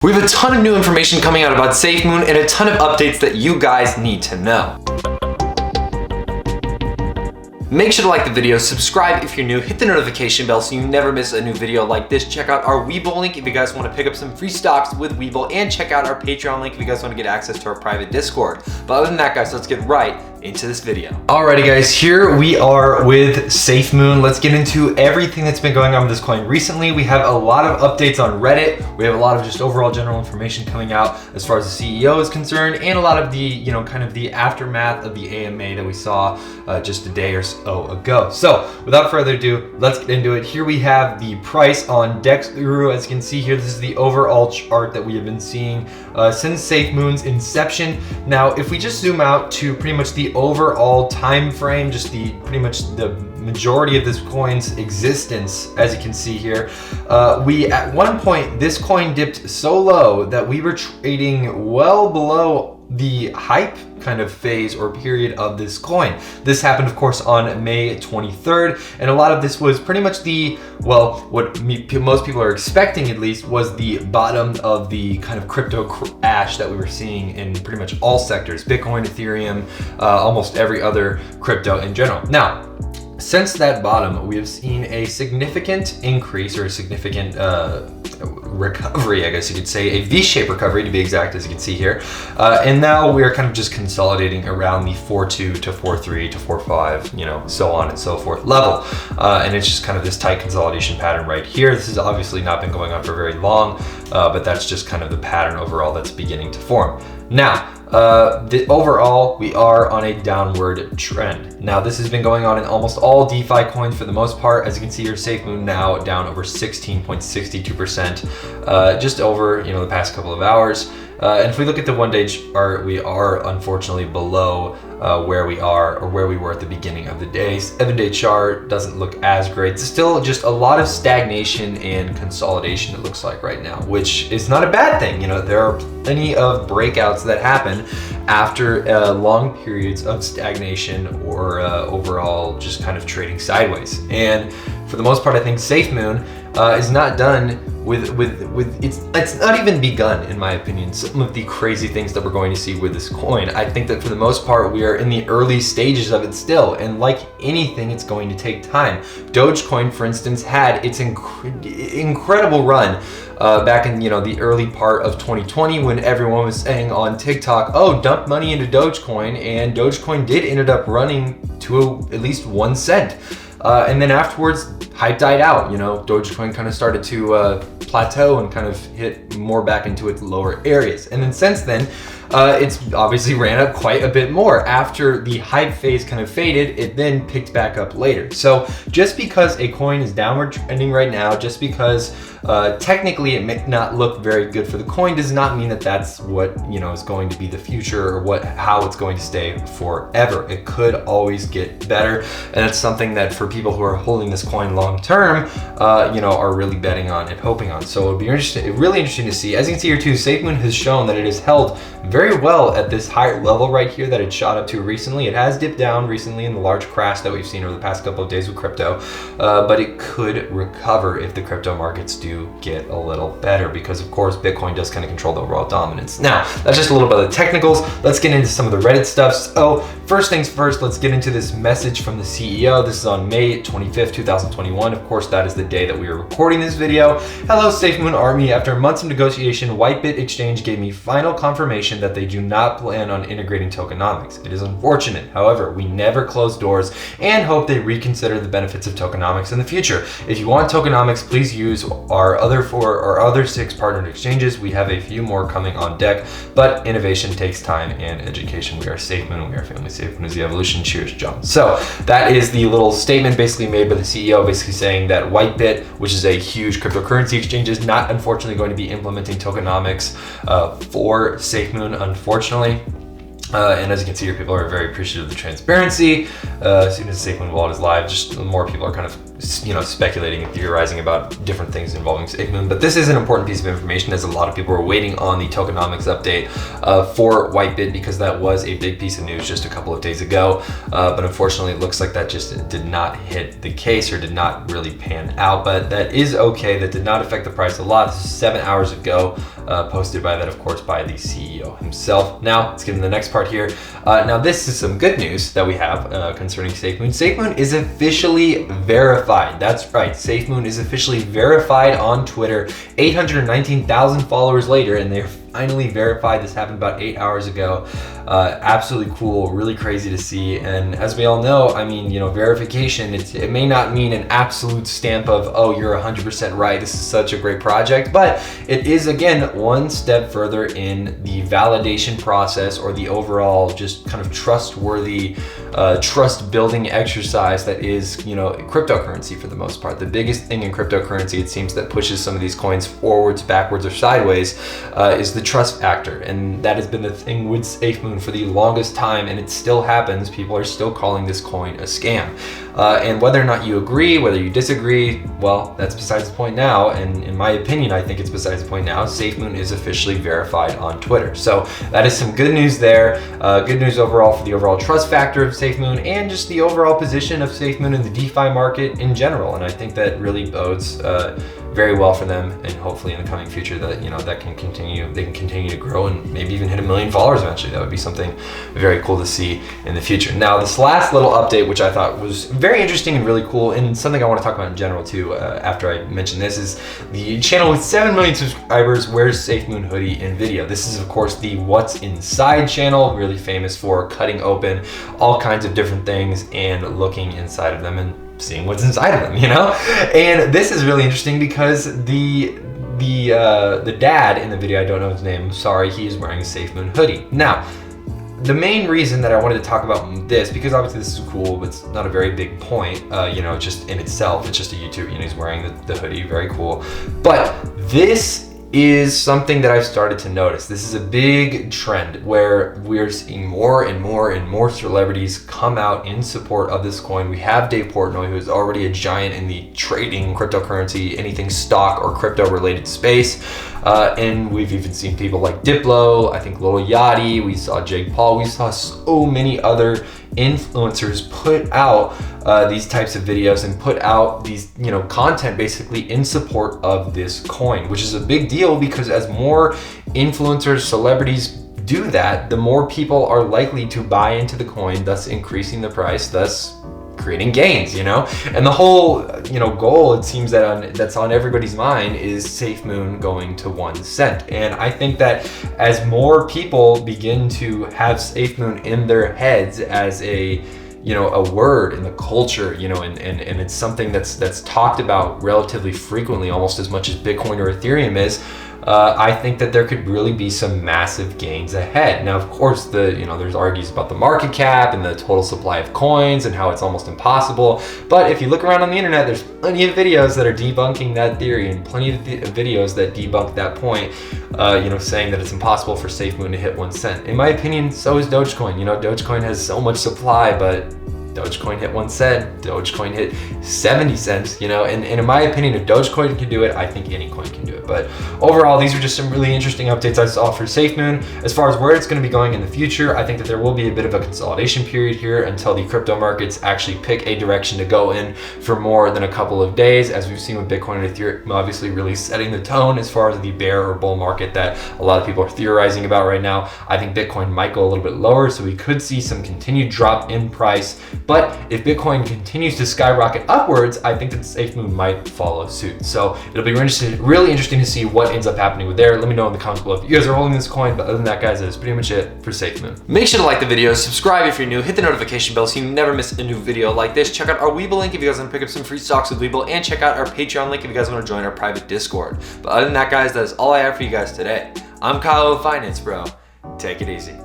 We have a ton of new information coming out about Safemoon and a ton of updates that you guys need to know. Make sure to like the video, subscribe if you're new, hit the notification bell so you never miss a new video like this. Check out our WeBull link if you guys want to pick up some free stocks with WeBull, and check out our Patreon link if you guys want to get access to our private Discord. But other than that, guys, let's get right into this video. Alrighty guys, here we are with Safemoon. Let's get into everything that's been going on with this coin recently. We have a lot of updates on Reddit. We have a lot of just overall general information coming out as far as the CEO is concerned, and a lot of the, kind of the aftermath of the AMA that we saw just a day or so ago. So without further ado, let's get into it. Here we have the price on Dex Guru. As you can see here, this is the overall chart that we have been seeing since Safemoon's inception. Now, if we just zoom out to pretty much the overall time frame, just pretty much the majority of this coin's existence, as you can see here, we at one point, this coin dipped so low that we were trading well below the hype kind of phase or period of this coin. This happened, of course, on May 23rd, and a lot of this was pretty much what most people are expecting, at least, was the bottom of the kind of crypto crash that we were seeing in pretty much all sectors: Bitcoin, Ethereum, almost every other crypto in general. Now, since that bottom, we have seen a significant increase, or a significant recovery, I guess you could say, a V-shaped recovery to be exact, as you can see here. And now we are kind of just consolidating around the 4.2 to 4.3 to 4.5, so on and so forth level. And it's just kind of this tight consolidation pattern right here. This has obviously not been going on for very long, but that's just kind of the pattern overall that's beginning to form. Now, overall, we are on a downward trend. Now, this has been going on in almost all DeFi coins for the most part. As you can see here, Safemoon now down over 16.62%, just over the past couple of hours. And if we look at the one-day chart, we are unfortunately below where we are, or where we were at the beginning of the day. 7-day chart doesn't look as great. It's still just a lot of stagnation and consolidation, it looks like right now, which is not a bad thing. There are plenty of breakouts that happen after long periods of stagnation or overall just kind of trading sideways. And for the most part, I think Safemoon is not done with it's not even begun, in my opinion, some of the crazy things that we're going to see with this coin. I think that for the most part, we are in the early stages of it still, and like anything, it's going to take time. Dogecoin, for instance, had its incredible run back in the early part of 2020, when everyone was saying on TikTok, oh, dump money into Dogecoin, and Dogecoin did ended up running to at least 1 cent. And then afterwards, hype died out. Dogecoin kind of started to plateau and kind of hit more back into its lower areas. And then since then, it's obviously ran up quite a bit more. After the hype phase kind of faded, it then picked back up later. So just because a coin is downward trending right now, just because technically it may not look very good for the coin, does not mean that that's what is going to be the future, or how it's going to stay forever. It could always get better, and it's something that for people who are holding this coin long term, are really betting on and hoping on. So it'll be really interesting to see. As you can see here too, Safemoon has shown that it has held very well at this higher level right here that it shot up to recently. It has dipped down recently in the large crash that we've seen over the past couple of days with crypto, but it could recover if the crypto markets do get a little better, because of course Bitcoin does kind of control the overall dominance. Now, that's just a little bit of the technicals. Let's get into some of the Reddit stuff. So first things first, let's get into this message from the CEO. This is on May 25th, 2021. Of course, that is the day that we are recording this video. Hello, Safemoon Army. After months of negotiation, Whitebit Exchange gave me final confirmation that they do not plan on integrating tokenomics. It is unfortunate. However, we never close doors and hope they reconsider the benefits of tokenomics in the future. If you want tokenomics, please use our other 6 partnered exchanges. We have a few more coming on deck, but innovation takes time and education. We are Safemoon, we are family. Safemoon is the evolution. Cheers, John. So that is the little statement basically made by the CEO, basically saying that Whitebit, which is a huge cryptocurrency exchange, is not unfortunately going to be implementing tokenomics for Safemoon, unfortunately. And as you can see here, people are very appreciative of the transparency. As soon as the Safemoon wallet is live, just more people are kind of speculating and theorizing about different things involving Safemoon. But this is an important piece of information, as a lot of people are waiting on the tokenomics update for Whitebit, because that was a big piece of news just a couple of days ago. But unfortunately, it looks like that just did not hit the case, or did not really pan out. But that is okay. That did not affect the price a lot. This is 7 hours ago, posted by that, of course, by the CEO himself. Now, let's get into the next part here. Now, this is some good news that we have concerning Safemoon. Safemoon is officially verified. That's right, Safemoon is officially verified on Twitter. 819,000 followers later, and they're finally verified. This happened about 8 hours ago. Absolutely cool, really crazy to see. And as we all know, I mean, verification, it may not mean an absolute stamp of, oh, you're 100% right, this is such a great project, but it is, again, one step further in the validation process, or the overall just kind of trustworthy, trust building exercise that is, cryptocurrency for the most part. The biggest thing in cryptocurrency, it seems, that pushes some of these coins forwards, backwards, or sideways is the trust factor. And that has been the thing with Safemoon for the longest time, and it still happens. People are still calling this coin a scam. And whether or not you agree, whether you disagree, well, that's besides the point now. And in my opinion, I think it's besides the point now. Safemoon is officially verified on Twitter. So that is some good news there. Good news overall for the overall trust factor of Safemoon, and just the overall position of Safemoon in the DeFi market in general. And I think that really bodes very well for them, and hopefully in the coming future that that can continue. They can continue to grow and maybe even hit 1 million followers eventually. That would be something very cool to see in the future. Now, this last little update, which I thought was very interesting and really cool, and something I want to talk about in general too, after I mention this, is the channel with 7 million subscribers wears Safemoon hoodie in video. This is, of course, the What's Inside channel, really famous for cutting open all kinds of different things and looking inside of them and seeing what's inside of them, And this is really interesting because the dad in the video, I don't know his name, I'm sorry, he is wearing a Safemoon hoodie. Now, the main reason that I wanted to talk about this, because obviously this is cool, but it's not a very big point, just in itself. It's just a YouTuber, he's wearing the hoodie, very cool. But this is something that I've started to notice. This is a big trend where we're seeing more and more and more celebrities come out in support of this coin. We have Dave Portnoy, who is already a giant in the trading cryptocurrency, anything stock or crypto related space. And we've even seen people like Diplo, I think Lil Yachty, we saw Jake Paul, we saw so many other influencers put out these types of videos and put out these content basically in support of this coin, which is a big deal, because as more influencers, celebrities do that, the more people are likely to buy into the coin, thus increasing the price, thus creating gains, and the whole goal, it seems, that's on everybody's mind is Safemoon going to 1 cent. And I think that as more people begin to have Safemoon in their heads as a word in the culture, and it's something that's talked about relatively frequently, almost as much as Bitcoin or Ethereum is, I think that there could really be some massive gains ahead. Now, of course, there's arguments about the market cap and the total supply of coins and how it's almost impossible. But if you look around on the internet, there's plenty of videos that are debunking that theory, and plenty of videos that debunk that point, saying that it's impossible for Safemoon to hit 1 cent. In my opinion, so is Dogecoin. Dogecoin has so much supply, but Dogecoin hit 1 cent, Dogecoin hit 70 cents, and in my opinion, if Dogecoin can do it, I think any coin can do it. But overall, these are just some really interesting updates I saw for Safemoon. As far as where it's going to be going in the future, I think that there will be a bit of a consolidation period here until the crypto markets actually pick a direction to go in for more than a couple of days, as we've seen with Bitcoin and Ethereum obviously really setting the tone as far as the bear or bull market that a lot of people are theorizing about right now. I think Bitcoin might go a little bit lower, so we could see some continued drop in price. But if Bitcoin continues to skyrocket upwards, I think that Safemoon might follow suit. So it'll be really interesting to see what ends up happening with there. Let me know in the comments below if you guys are holding this coin. But other than that, guys, that is pretty much it for Safemoon. Make sure to like the video, subscribe if you're new, hit the notification bell so you never miss a new video like this. Check out our WeBull link if you guys want to pick up some free stocks with WeBull, and check out our Patreon link if you guys want to join our private Discord. But other than that, guys, that is all I have for you guys today. I'm Kyle, Finance Bro. Take it easy.